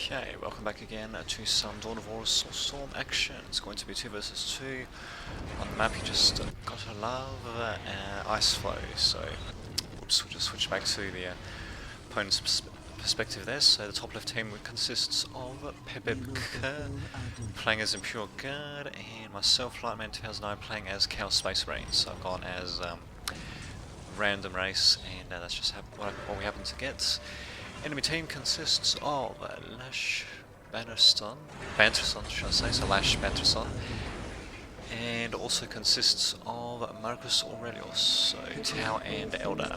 Okay, welcome back again to some Dawn of War Soulstorm action. It's going to be 2 versus 2. On the map you just got to love ice flow, so oops, we'll just switch back to the opponent's perspective there. So the top left team consists of Pebeb playing as Imperial Guard, and myself, Lightman 2009, playing as Chaos Space Marine. So I've gone as random race, and that's just what we happen to get. Enemy team consists of Lash Banterson, should I say, so Lash Banterson, and also consists of Marcus Aurelius, so Tau and Elder.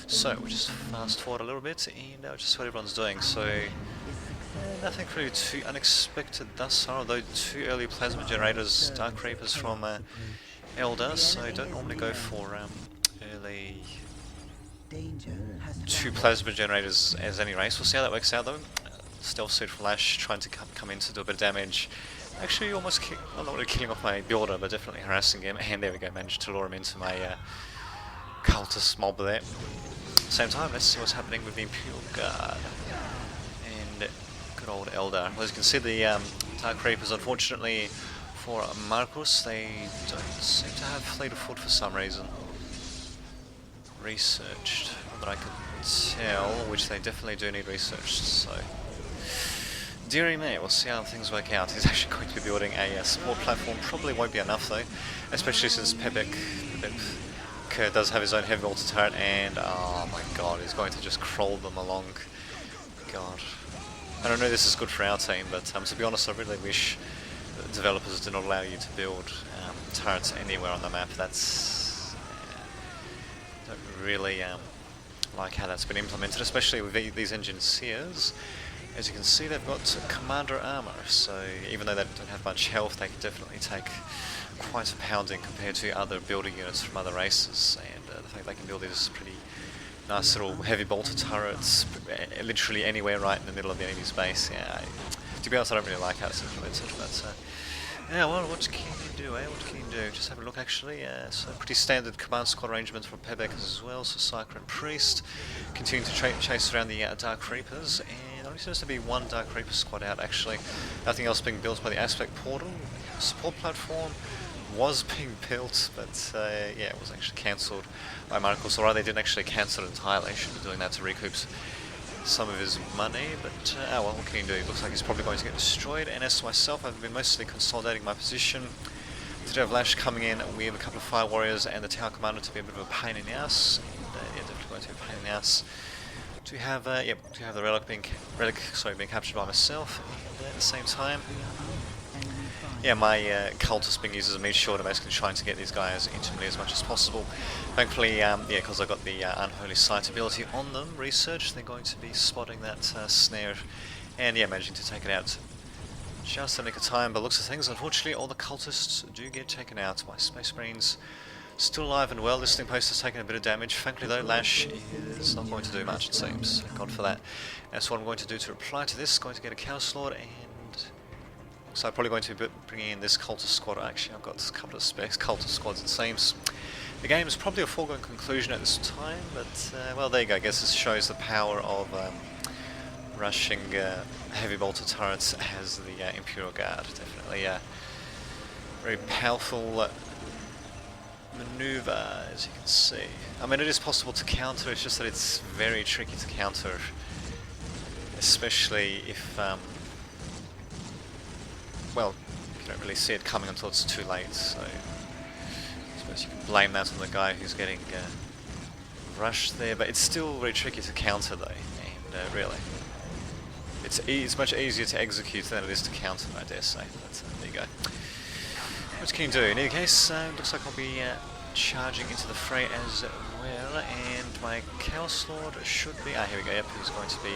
So we'll just fast forward a little bit and just what everyone's doing. So nothing really too unexpected thus far, although 2 early plasma generators, Dark Reapers from Elder, so don't normally go for early 2 plasma generators as any race. We'll see how that works out though. Stealth suit for Lash, trying to come in to do a bit of damage. Actually almost, well, not really killing off my builder, but definitely harassing him. And there we go, managed to lure him into my cultist mob there. Same time, let's see what's happening with the Imperial Guard. And good old Elder. Well, as you can see, the Dark Reapers, unfortunately for Marcus, they don't seem to have fleet of foot for some reason. Researched, that I can tell, which they definitely do need researched, so dearie me, we'll see how things work out. He's actually going to be building a support platform, probably won't be enough though, especially since Pebeb does have his own heavy mortar turret, and oh my god, he's going to just crawl them along. God, I don't know if this is good for our team, but to be honest, I really wish that developers did not allow you to build turrets anywhere on the map. That's don't really like how that's been implemented, especially with these engineers. As you can see, they've got commander armor, so even though they don't have much health, they can definitely take quite a pounding compared to other building units from other races. And the fact they can build these pretty nice little heavy bolter turrets literally anywhere right in the middle of the enemy's base. Yeah, to be honest, I don't really like how it's implemented, but yeah, well, what can you do, eh? What can you do? Just have a look, actually. So pretty standard command squad arrangement for Pebek as well. So Psyker and Priest continuing to chase around the Dark Reapers, and only seems to be 1 Dark Reaper squad out, actually. Nothing else being built by the Aspect Portal. Support platform was being built, but yeah, it was actually cancelled by Marcus. Or they didn't actually cancel it entirely. Should be doing that to recoup some of his money, but well, what can he do? It looks like he's probably going to get destroyed. And as to myself, I've been mostly consolidating my position. Today have Lash coming in, we have a couple of Fire Warriors and the Tower Commander to be a bit of a pain in the ass. And yeah, definitely going to be a pain in the ass. To have the relic being captured by myself, and at the same time, yeah, my cultist being used as a meat shield, basically trying to get these guys into me as much as possible. Thankfully, yeah, because I got the Unholy Sight ability on them, research, they're going to be spotting that snare, and yeah, managing to take it out just in the nick of time. But looks of things, unfortunately, all the cultists do get taken out. My Space Marines still alive and well. This thing post has taken a bit of damage. Thankfully though, Lash is not going to do much, it seems. Thank God for that. That's what I'm going to do to reply to this. Going to get a Chaos Lord, and so I'm probably going to be bringing in this cultist squad. Actually, I've got a couple of specs cultist squads, it seems. The game is probably a foregone conclusion at this time, but well, there you go. I guess this shows the power of rushing heavy bolter turrets as the Imperial Guard. Definitely a very powerful maneuver, as you can see. I mean, it is possible to counter, it's just that it's very tricky to counter, especially if well, you don't really see it coming until it's too late, so I suppose you can blame that on the guy who's getting rushed there, but it's still very tricky to counter though, and really, it's much easier to execute than it is to counter, I dare say, but there you go. What can you do? In any case, looks like I'll be charging into the fray as well, and my Chaos Lord should be, here we go, yep, he's going to be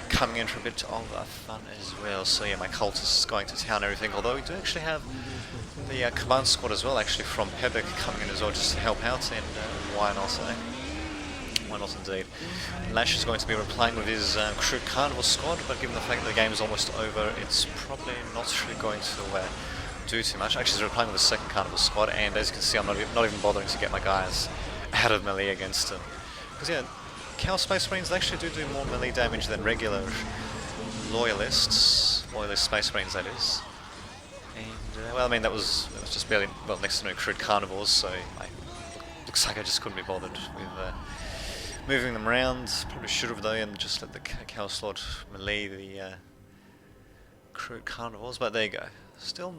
coming in for a bit of fun as well. So yeah, my cultist is going to town everything, although we do actually have the command squad as well, actually from Pebek coming in as well, just to help out, and why not, eh? Why not indeed. Lash is going to be replying with his Crew Carnival squad, but given the fact that the game is almost over, it's probably not really going to do too much. Actually, he's replying with the second Carnival squad, and as you can see, I'm not even bothering to get my guys out of melee against him. Because yeah, Chaos Space Marines actually do more melee damage than regular loyalist Space Marines, that is. And well, I mean that was just barely next to no crude carnivores, so looks like I just couldn't be bothered with moving them around. Probably should have though, and just let the Chaos Lord melee the crude carnivores. But there you go. Still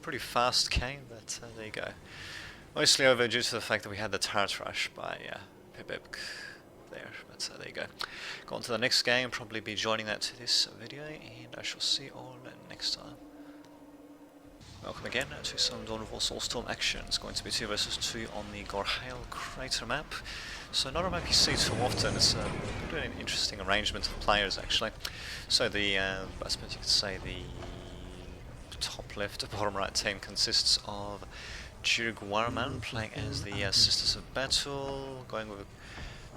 pretty fast cane, but there you go. Mostly over due to the fact that we had the turret rush by Pip there, but there you go. Go on to the next game, probably be joining that to this video, and I shall see you all next time. Welcome again to some Dawn of War Soulstorm action. It's going to be 2 versus 2 on the Gorhail Crater map. So not a map you see too often. It's a pretty interesting arrangement of players actually. So the, I suppose you could say the top left, bottom right team consists of Jurg Warman playing as the Sisters of Battle, going with a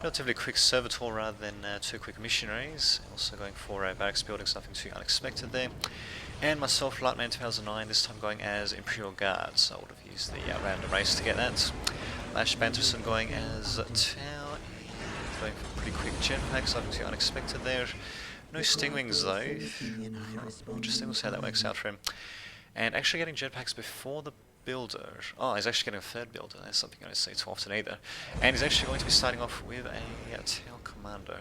relatively quick servitor rather than 2 quick missionaries. Also going for barracks buildings, nothing too unexpected there. And myself, Lightman 2009, this time going as Imperial Guards. So I would have used the random race to get that. Lash Banterson going as Tau, going for pretty quick jetpacks, nothing too unexpected there. No Stingwings though. Interesting, we'll see how that works out for him. And actually getting jetpacks before the builder. Oh, he's actually getting a 3rd builder. That's something I don't see too often either. And he's actually going to be starting off with a Tau Commander.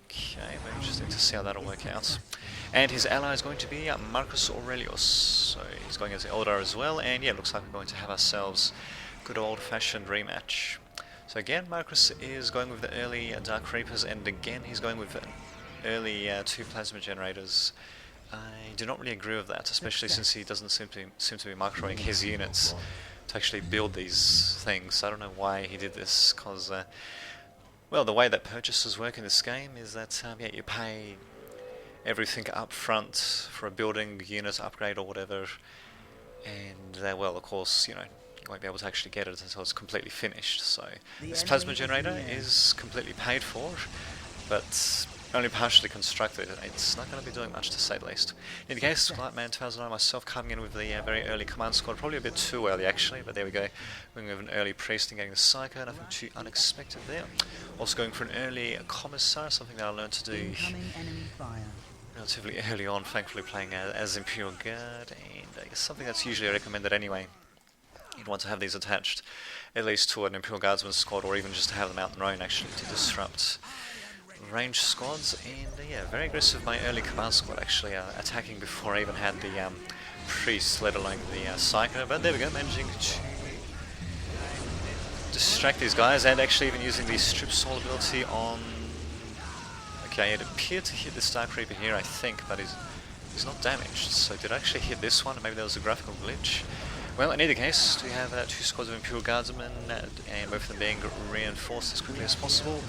Okay, very interesting to see how that'll work out. And his ally is going to be Marcus Aurelius. So he's going as the Eldar as well. And yeah, looks like we're going to have ourselves good old-fashioned rematch. So again, Marcus is going with the early Dark Reapers, and again he's going with early 2 plasma generators. I do not really agree with that, especially since he doesn't seem to be microing his units to actually build these things. I don't know why he did this, because well, the way that purchases work in this game is that yeah, you pay everything up front for a building, unit upgrade or whatever, and well, of course, you know, you won't be able to actually get it until it's completely finished. So this plasma generator is completely paid for, but only partially constructed. It's not going to be doing much, to say the least. In the case, Lightman 2009 myself coming in with the very early command squad, probably a bit too early actually, but there we go. Going with an early priest and getting the Psycho, nothing too unexpected there. Also going for an early commissar, something that I learned to do relatively early on, thankfully playing as Imperial Guard, and something that's usually recommended anyway. You'd want to have these attached at least to an Imperial Guardsman squad, or even just to have them out on their own actually to disrupt range squads. And yeah, very aggressive my early command squad actually, attacking before I even had the priest, let alone the Psycho. But there we go, managing to distract these guys, and actually even using the strip soul ability on. Okay, it appeared to hit the Dark Reaper here, I think, but he's not damaged. So did I actually hit this one? Maybe there was a graphical glitch. Well, in either case, we have 2 squads of Imperial Guardsmen, and both of them being reinforced as quickly as possible.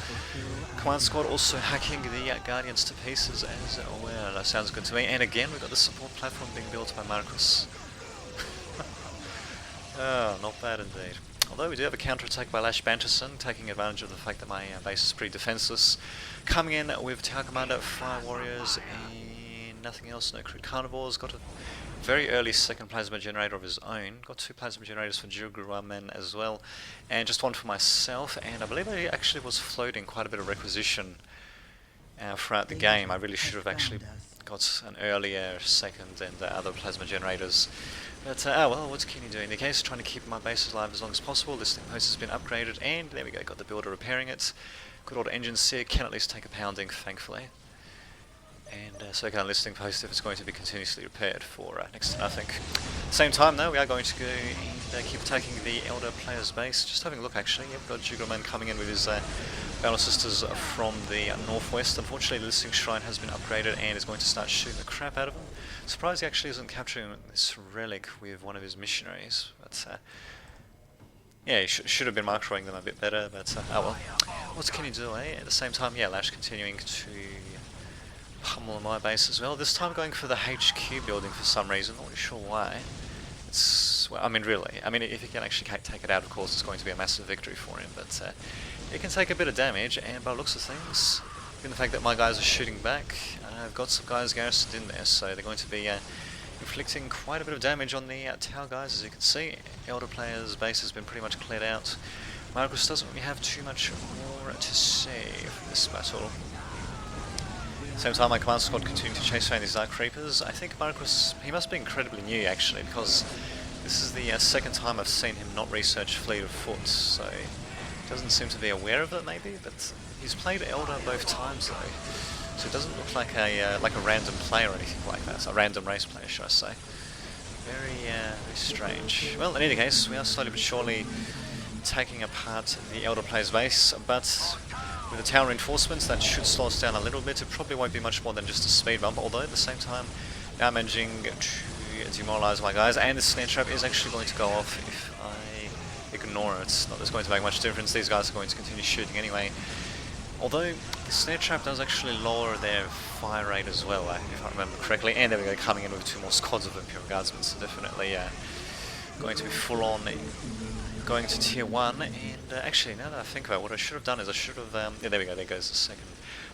Command squad also hacking the Guardians to pieces as well. That sounds good to me. And again, we've got the support platform being built by Marcus. Oh, not bad indeed. Although we do have a counterattack by Lash Banterson, taking advantage of the fact that my base is pretty defenseless. Coming in with Tower Commander, Fire Warriors, and nothing else, no crude carnivores. Got a very early 2nd plasma generator of his own. Got 2 plasma generators for Jurguruamen as well, and just 1 for myself. And I believe I actually was floating quite a bit of requisition throughout the game. I really should have actually got an earlier 2nd and other plasma generators. But oh well, what can you do? In the case, trying to keep my base alive as long as possible. This thing post has been upgraded, and there we go, got the builder repairing it. Good old engines here, can at least take a pounding, thankfully. And so can a listing post if it's going to be continuously repaired for next to nothing. At the same time though, we are going to go and keep attacking the Elder player's base. Just having a look actually, yeah, we've got Juggerman coming in with his Battle Sisters from the northwest. Unfortunately, the listing shrine has been upgraded and is going to start shooting the crap out of him. Surprised he actually isn't capturing this relic with one of his missionaries. But yeah, he should have been macroing them a bit better, but oh well. What can you do, eh? At the same time, yeah, Lash continuing to pummel my base as well. This time going for the HQ building for some reason, not really sure why. It's, well, I mean really, I mean if he can actually take it out, of course it's going to be a massive victory for him, but it can take a bit of damage, and by the looks of things, given the fact that my guys are shooting back, I've got some guys garrisoned in there, so they're going to be inflicting quite a bit of damage on the tower guys. As you can see, Elder player's base has been pretty much cleared out. Marcus doesn't really have too much more to say for this battle. Same time, my command squad continued to chase around these Dark Creepers. I think Marcus, he must be incredibly new actually, because this is the second time I've seen him not research Fleet of Foot, so he doesn't seem to be aware of it maybe, but he's played Elder both times though, so it doesn't look like a random player or anything like that, a random race player should I say. Very strange. Well, in any case, we are slowly but surely taking apart the Elder player's base, but with the tower reinforcements that should slow us down a little bit. It probably won't be much more than just a speed bump, although at the same time now managing to demoralize my guys, and the snare trap is actually going to go off if I ignore it. It's not going to make much difference, these guys are going to continue shooting anyway. Although the snare trap does actually lower their fire rate as well, if I remember correctly, and there we go, coming in with 2 more squads of Imperial Guardsmen, so definitely going to be full on going to tier 1, and actually now that I think about it, what I should have done is I should have, yeah, there we go, there goes the second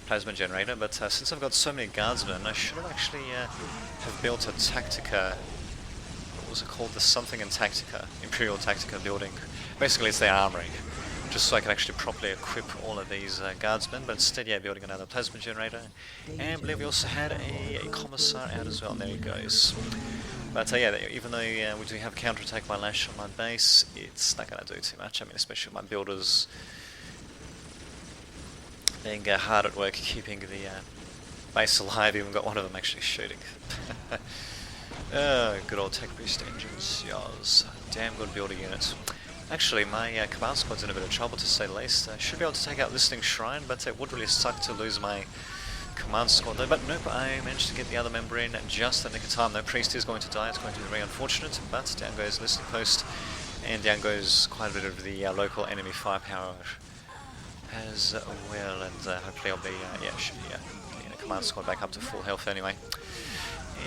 plasma generator, but since I've got so many guardsmen, I should have actually have built a Tactica, what was it called, the something in Tactica, Imperial Tactica building. Basically it's their armory, just so I can actually properly equip all of these guardsmen, but instead, yeah, building another plasma generator, and I believe we also had a commissar out as well, and there he goes. But yeah, even though we do have counterattack by Lash on my base, it's not going to do too much. I mean, especially with my builders being hard at work keeping the base alive. Even got one of them actually shooting. Good old tech boost engines, yours. Damn good builder units. Actually, my command squad's in a bit of trouble to say the least. I should be able to take out Listening Shrine, but it would really suck to lose my command squad though, but nope, I managed to get the other member in just at the nick of time. No, Priest is going to die, it's going to be very unfortunate, but down goes Listening Post, and down goes quite a bit of the local enemy firepower as well, and hopefully I'll be, yeah, should be getting the command squad back up to full health anyway.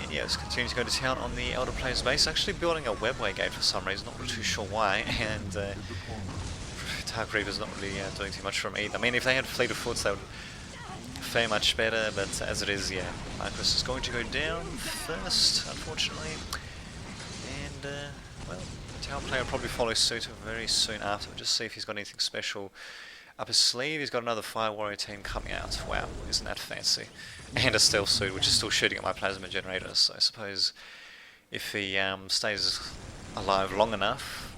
And yeah, let's continue to go to town on the Elder player's base, actually building a webway gate for some reason, not really too sure why, and Dark Reaper's not really doing too much for him either. I mean, if they had Fleet of Foot, they would fare much better, but as it is, yeah, Marcus is going to go down first, unfortunately, and well, the tower player will probably follow suit very soon after. We'll just see if he's got anything special up his sleeve. He's got another Fire Warrior team coming out. Wow, isn't that fancy? And a stealth suit, which is still shooting at my plasma generators, so I suppose if he stays alive long enough,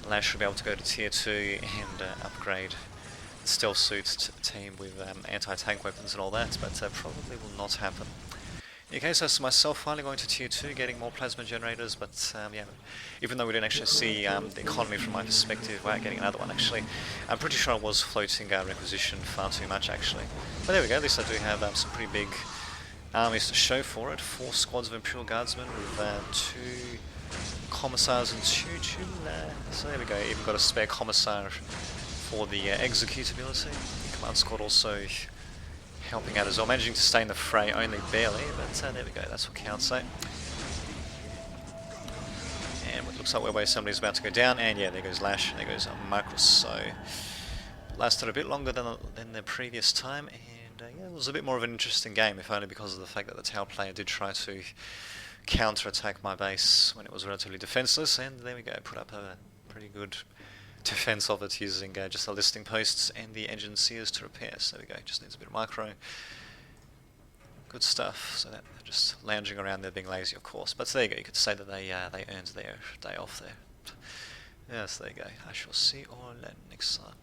Lash should be able to go to tier 2 and upgrade stealth suit team with anti-tank weapons and all that, but probably will not happen. In any case, as myself finally going to tier 2, getting more plasma generators, but yeah, even though we didn't actually see the economy from my perspective, wow, getting another one actually. I'm pretty sure I was floating requisition far too much actually. But there we go, at least I do have some pretty big armies to show for it. 4 squads of Imperial Guardsmen with 2 commissars and 2 so there we go, even got a spare commissar for the executability. The command squad also helping out as well, managing to stay in the fray only barely, but there we go, that's what counts, eh? And it looks like webway assembly is about to go down, and yeah, there goes Lash, and there goes Marcus, so lasted a bit longer than the previous time, and yeah, it was a bit more of an interesting game, if only because of the fact that the tower player did try to counter-attack my base when it was relatively defenseless, and there we go, put up a pretty good defense of it using just the listing posts and the engine sears to repair. So there we go, just needs a bit of micro. Good stuff. So that they're just lounging around there being lazy, of course. But there you go, you could say that they earned their day off there. Yes, there you go. I shall see you all next time.